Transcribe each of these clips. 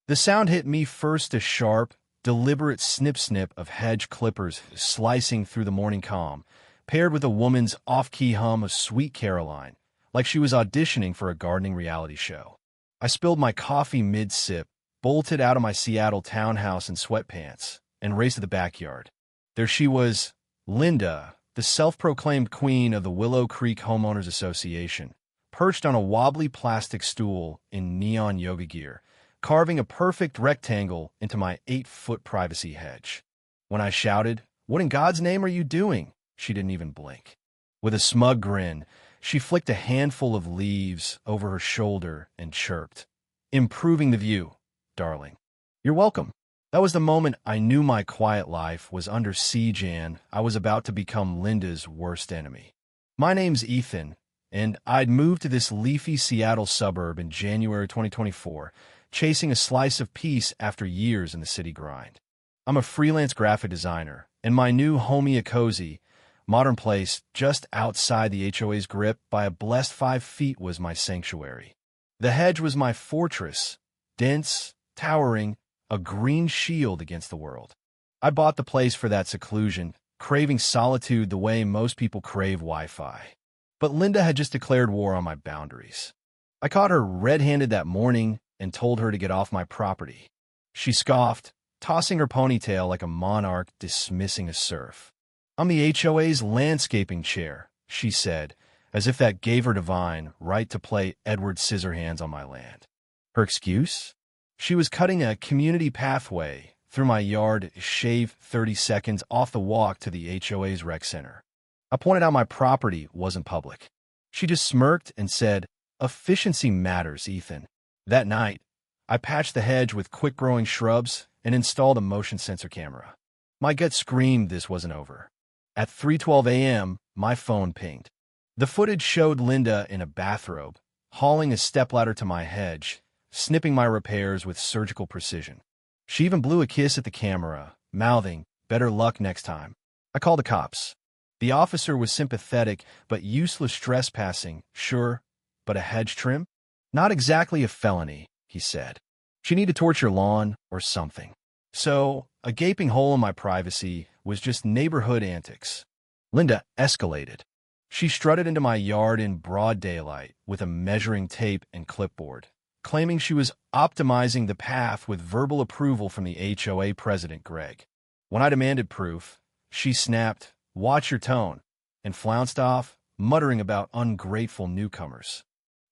The sound hit me first, a sharp, deliberate snip-snip of hedge clippers slicing through the morning calm, paired with a woman's off-key hum of Sweet Caroline, like she was auditioning for a gardening reality show. I spilled my coffee mid-sip, bolted out of my Seattle townhouse in sweatpants, and raced to the backyard. There she was, Linda, the self-proclaimed queen of the Willow Creek Homeowners Association, perched on a wobbly plastic stool in neon yoga gear, carving a perfect rectangle into my 8-foot privacy hedge. When I shouted, "What in God's name are you doing?" she didn't even blink. With a smug grin, she flicked a handful of leaves over her shoulder and chirped, "Improving the view, darling." "You're welcome." That was the moment I knew my quiet life was under siege and I was about to become Linda's worst enemy. My name's Ethan, and I'd moved to this leafy Seattle suburb in January 2024, chasing a slice of peace after years in the city grind. I'm a freelance graphic designer, and my new homey, a cozy, modern place just outside the HOA's grip by a blessed 5 feet was my sanctuary. The hedge was my fortress, dense, towering, a green shield against the world. I bought the place for that seclusion, craving solitude the way most people crave Wi-Fi. But Linda had just declared war on my boundaries. I caught her red-handed that morning and told her to get off my property. She scoffed, tossing her ponytail like a monarch dismissing a serf. "I'm the HOA's landscaping chair," she said, as if that gave her divine right to play Edward Scissorhands on my land. Her excuse? She was cutting a community pathway through my yard, shave 30 seconds off the walk to the HOA's rec center. I pointed out my property wasn't public. She just smirked and said, "Efficiency matters, Ethan." That night, I patched the hedge with quick-growing shrubs and installed a motion sensor camera. My gut screamed this wasn't over. At 3:12 a.m., my phone pinged. The footage showed Linda in a bathrobe, hauling a stepladder to my hedge, snipping my repairs with surgical precision. She even blew a kiss at the camera, mouthing, "Better luck next time." I called the cops. The officer was sympathetic but useless trespassing, sure, but a hedge trim? Not exactly a felony, he said. She needed to torch your lawn or something. So, a gaping hole in my privacy was just neighborhood antics. Linda escalated. She strutted into my yard in broad daylight with a measuring tape and clipboard, claiming she was optimizing the path with verbal approval from the HOA president, Greg. When I demanded proof, she snapped, "Watch your tone," and flounced off, muttering about ungrateful newcomers.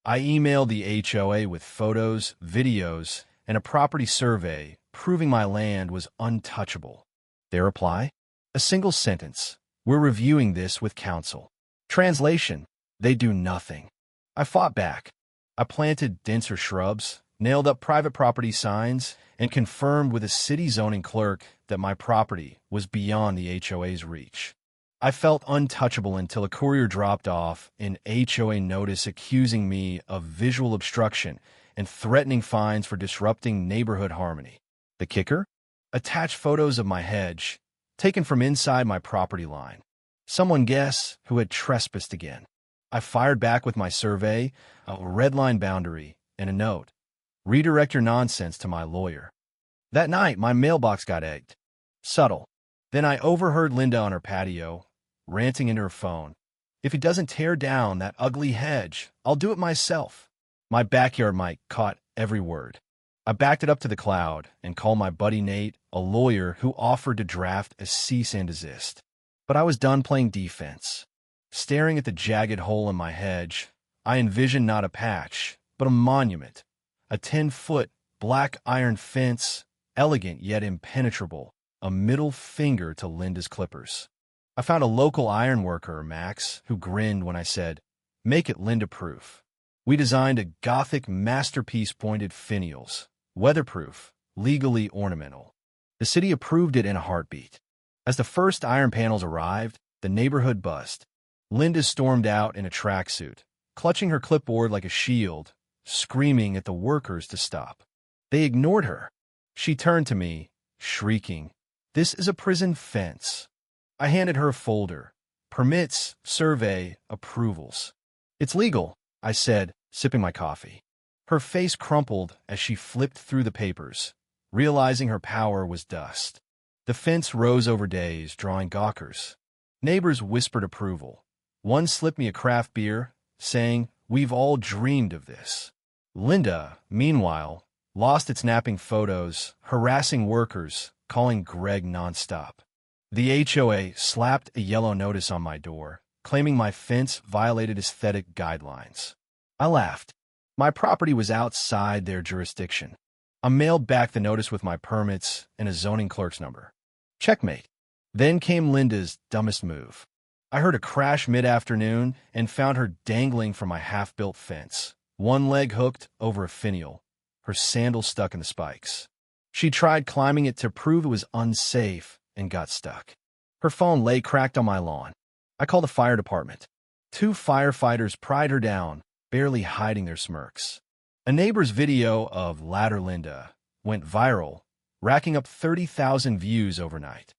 I emailed the HOA with photos, videos, and a property survey proving my land was untouchable. Their reply? A single sentence. "We're reviewing this with council." Translation: they do nothing. I fought back. I planted denser shrubs, nailed up private property signs, and confirmed with a city zoning clerk that my property was beyond the HOA's reach. I felt untouchable until a courier dropped off an HOA notice accusing me of visual obstruction and threatening fines for disrupting neighborhood harmony. The kicker? Attached photos of my hedge, taken from inside my property line. Someone guess who had trespassed again. I fired back with my survey, a red line boundary, and a note. "Redirect your nonsense to my lawyer." That night, my mailbox got egged. Subtle. Then I overheard Linda on her patio, ranting into her phone. "If he doesn't tear down that ugly hedge, I'll do it myself." My backyard mic caught every word. I backed it up to the cloud and called my buddy Nate, a lawyer who offered to draft a cease and desist. But I was done playing defense. Staring at the jagged hole in my hedge, I envisioned not a patch, but a monument. A 10-foot black iron fence, elegant yet impenetrable, a middle finger to Linda's clippers. I found a local ironworker, Max, who grinned when I said, "Make it Linda-proof." We designed a Gothic masterpiece pointed finials, weatherproof, legally ornamental. The city approved it in a heartbeat. As the first iron panels arrived, the neighborhood buzzed. Linda stormed out in a tracksuit, clutching her clipboard like a shield, screaming at the workers to stop. They ignored her. She turned to me, shrieking, "This is a prison fence." I handed her a folder. Permits, survey, approvals. "It's legal," I said, sipping my coffee. Her face crumpled as she flipped through the papers, realizing her power was dust. The fence rose over days, drawing gawkers. Neighbors whispered approval. One slipped me a craft beer, saying, "We've all dreamed of this." Linda, meanwhile, lost its napping photos, harassing workers, calling Greg nonstop. The HOA slapped a yellow notice on my door, claiming my fence violated aesthetic guidelines. I laughed. My property was outside their jurisdiction. I mailed back the notice with my permits and a zoning clerk's number. Checkmate. Then came Linda's dumbest move. I heard a crash mid-afternoon and found her dangling from my half-built fence, one leg hooked over a finial, her sandal stuck in the spikes. She tried climbing it to prove it was unsafe and got stuck. Her phone lay cracked on my lawn. I called the fire department. 2 firefighters pried her down, barely hiding their smirks. A neighbor's video of Ladder Linda went viral, racking up 30,000 views overnight.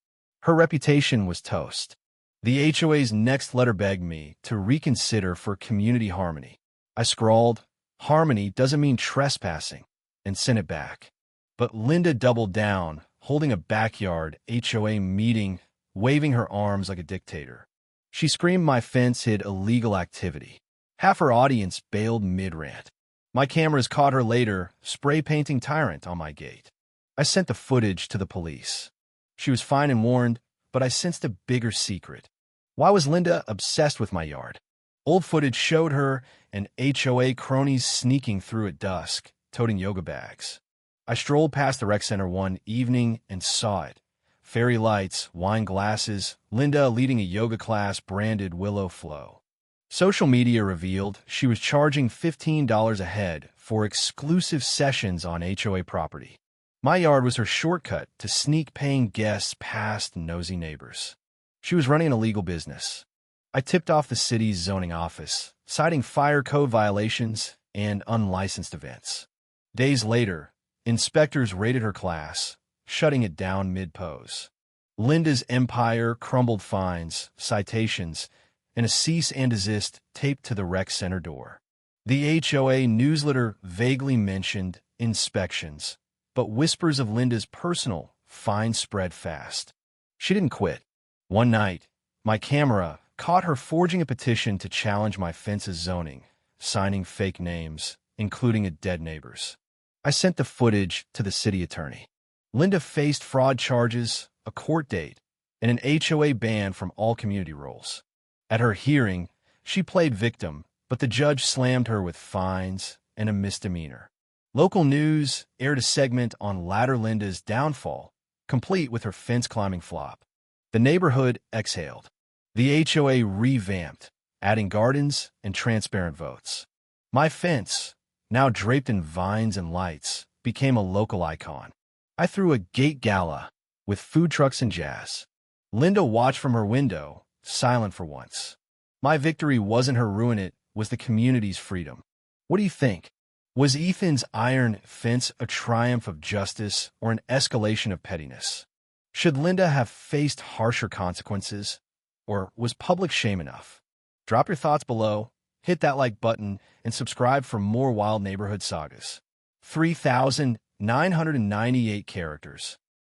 Her reputation was toast. The HOA's next letter begged me to reconsider for community harmony. I scrawled, "Harmony doesn't mean trespassing," and sent it back. But Linda doubled down, holding a backyard HOA meeting, waving her arms like a dictator. She screamed my fence hid illegal activity. Half her audience bailed mid-rant. My cameras caught her later, spray-painting tyrant on my gate. I sent the footage to the police. She was fine and warned, but I sensed a bigger secret. Why was Linda obsessed with my yard? Old footage showed her and HOA cronies sneaking through at dusk, toting yoga bags. I strolled past the rec center one evening and saw it. Fairy lights, wine glasses, Linda leading a yoga class branded Willow Flow. Social media revealed she was charging $15 a head for exclusive sessions on HOA property. My yard was her shortcut to sneak paying guests past nosy neighbors. She was running an illegal business. I tipped off the city's zoning office, citing fire code violations and unlicensed events. Days later, inspectors raided her class, shutting it down mid-pose. Linda's empire crumbled fines, citations, and a cease and desist taped to the rec center door. The HOA newsletter vaguely mentioned inspections, but whispers of Linda's personal fines spread fast. She didn't quit. One night, my camera caught her forging a petition to challenge my fence's zoning, signing fake names, including a dead neighbor's. I sent the footage to the city attorney. Linda faced fraud charges, a court date, and an HOA ban from all community roles. At her hearing, she played victim, but the judge slammed her with fines and a misdemeanor. Local news aired a segment on Ladder Linda's downfall, complete with her fence-climbing flop. The neighborhood exhaled. The HOA revamped, adding gardens and transparent votes. My fence, now draped in vines and lights, became a local icon. I threw a gate gala with food trucks and jazz. Linda watched from her window, silent for once. My victory wasn't her ruin, it was the community's freedom. What do you think? Was Ethan's iron fence a triumph of justice or an escalation of pettiness? Should Linda have faced harsher consequences, or was public shame enough? Drop your thoughts below, hit that like button, and subscribe for more wild neighborhood sagas. 3,998 characters.